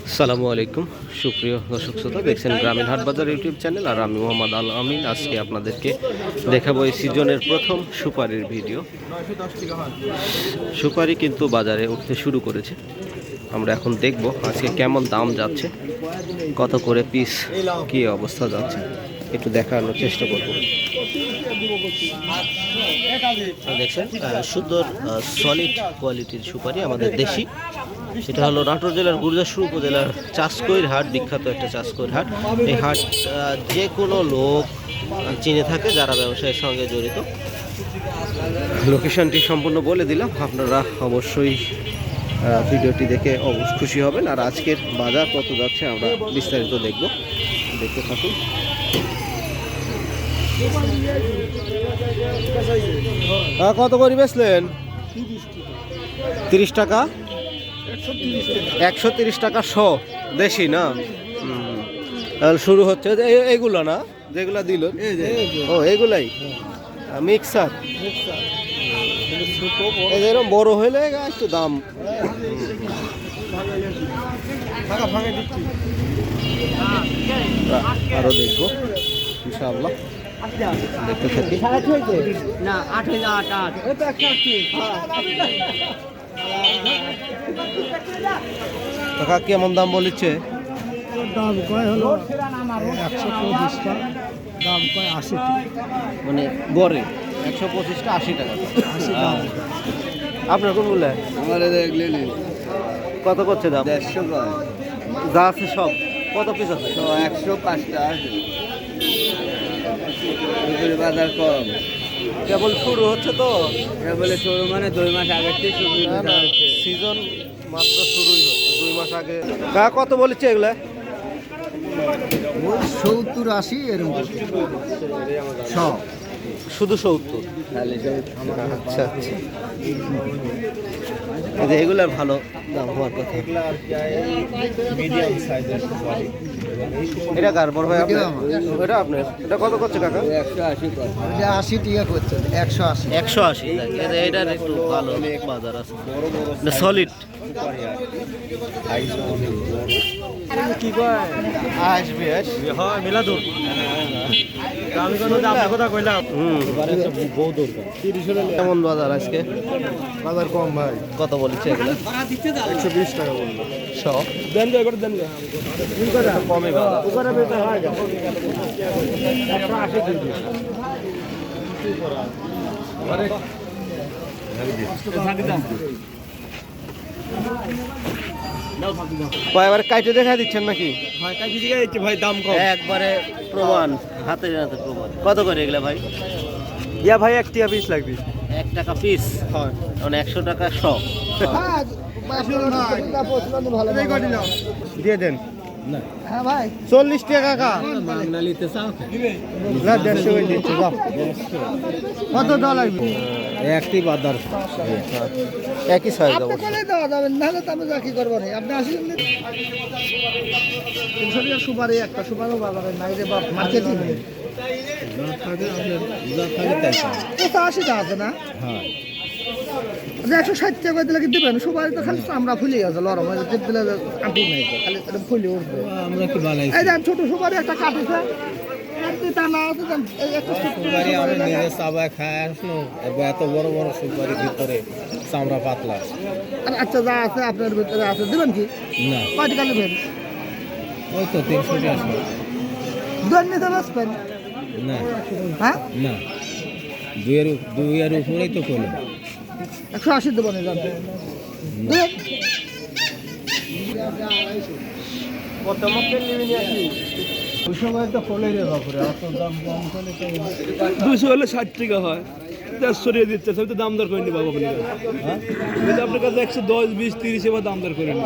আসসালামু আলাইকুম সুপ্রিয় দর্শক শ্রোতা, দেখছেন গ্রামীণ হাট বাজার ইউটিউব চ্যানেল। আর আমি মোহাম্মদ আল আমিন। আজকে আপনাদেরকে দেখাবো এই সিজনের প্রথম সুপারির ভিডিও। সুপারি কিন্তু বাজারে উঠতে শুরু করেছে। আমরা এখন দেখব আজকে কেমন দাম যাচ্ছে, কত করে পিস, কি অবস্থা যাচ্ছে একটু দেখানোর চেষ্টা করব। দেখছেন সুন্দর সলিড কোয়ালিটির সুপারি, আমাদের দেশি। এটা হলো নাটোর জেলার গুরুদাসপুর উপজেলার চাষকৈর হাট, বিখ্যাত একটা চাষকৈর হাট। এই হাট যে কোনো লোক চিনে থাকে যারা ব্যবসায়ের সঙ্গে জড়িত। লোকেশনটি সম্পূর্ণ বলে দিলাম, আপনারা অবশ্যই ভিডিওটি দেখে খুশি হবেন। আর আজকের বাজার কত যাচ্ছে আমরা বিস্তারিত দেখব, দেখতে থাকুন। কত করে বেচলেন? 30 টাকা, 130 টাকা শো, দেশি না? শুরু হচ্ছে এগুলো না যেগুলো দিল? ও এগুলাই মিক্সার। এরকম বড় হইলে একটু দাম। আরো দেখবো ইনশাআল্লাহ, দেখতে থাকি। টাকা কেমন দাম বলেছে? দাম কয় হলো 125 টাকা, দাম কয় 80 টাকা। মানে গড়ে 125 টা 80 টাকা। 80 টাকা। আপনার কোনগুলো? আমার কত করছে দাম? 150 কয়। যা আছে সব কত পিস আছে? 105 টাকা আছে। বাজার কম, কেবল শুরু হচ্ছে তো। বলে শুরু মানে 2 মাস আগে থেকে শুরু হচ্ছে। সিজন মাত্র শুরুই হচ্ছে, 2 মাস আগে। কত বলেছে এগুলা? 70 80 এরকম সব, শুধু 70? আচ্ছা আচ্ছা, এগুলার ভালো দাম হওয়ার কথা। এটা কার বড় ভাই? এটা আপনার? এটা কত করছে কাকা? 180 এটা 80 টাকা করছে। 180 180। এটার একটু ভালো বাজার আছে, সলিড। কি কয় আসবে হয় মিলাদুর। আমি কোনো আপনার কথা কইলাম। কেমন বাজার আজকে? বাজার কম ভাই। কত বলেছে এগুলো? 120 টাকা বললো সব। দেন গে করে দেন গে কমে বাজার। ওখানে বেচা হয় 180 কয়েকবার কাইটে দেখা দিচ্ছেন নাকি? ভাই কাকি দিকে যাচ্ছে ভাই, দাম কম একবারে প্রমাণ, হাতে হাতে প্রমাণ। কত করে এগুলা ভাই? ইয়া ভাই 1 টাকা পিস লাগবে। 1 টাকা পিস, হয় মানে 100 টাকা শো। দিয়ে দেন। হ্যাঁ ভাই 40 টাকা কাকা। না নিতে চাও? না 150 করে দিচ্ছি। কত টাকা লাগবে? একটি বাজার একই সাইজ। আপনি কোলে দেওয়া যাবে না, হলে তো আমি যা কি করবো না। আপনি আসেন 300 টাকা সুপারি, একটা সুপারিও বাজারে নাই রে বাপ, মার্কেটিং নেই। 80 টাকা আছে না? হ্যাঁ 160 টাকা দিলে কি দেবেন? সুপারি তো খালি চামড়া ফুলে গেছে, লরম হয়ে টিপ দিলে আঁটি নাই, খালি ফুলে উঠবে। আমরা কি বানাই? এই দেন ছোট সুপারি একটা কাটিছে, টানা আছে, একটা সুপারি আমি নিজে চাবায় খায় আসলো, এত বড় বড় সুপারি ভিতরে চামড়া পাতলা। আচ্ছা যা আছে আপনার ভিতরে আছে, দেবেন কি? না কয় টাকা নেবেন? ওই তো 300 টাকা। দুধ নিতে বাঁচবেন? না হ্যাঁ না, দুই এর উপরেই তো করলো। 180 দেবো না, জানতে দেন। ওই সময় তো ফলে রে বাপরে, অত দাম কম করে 200 হলে 60 টাকা হয়, 150 দিয়ে দিচ্ছে। সব তো দাম দর করে নি বাবা আপনি। হ্যাঁ আপনার কাছে 110 20 30 এবার দাম দর করে নি।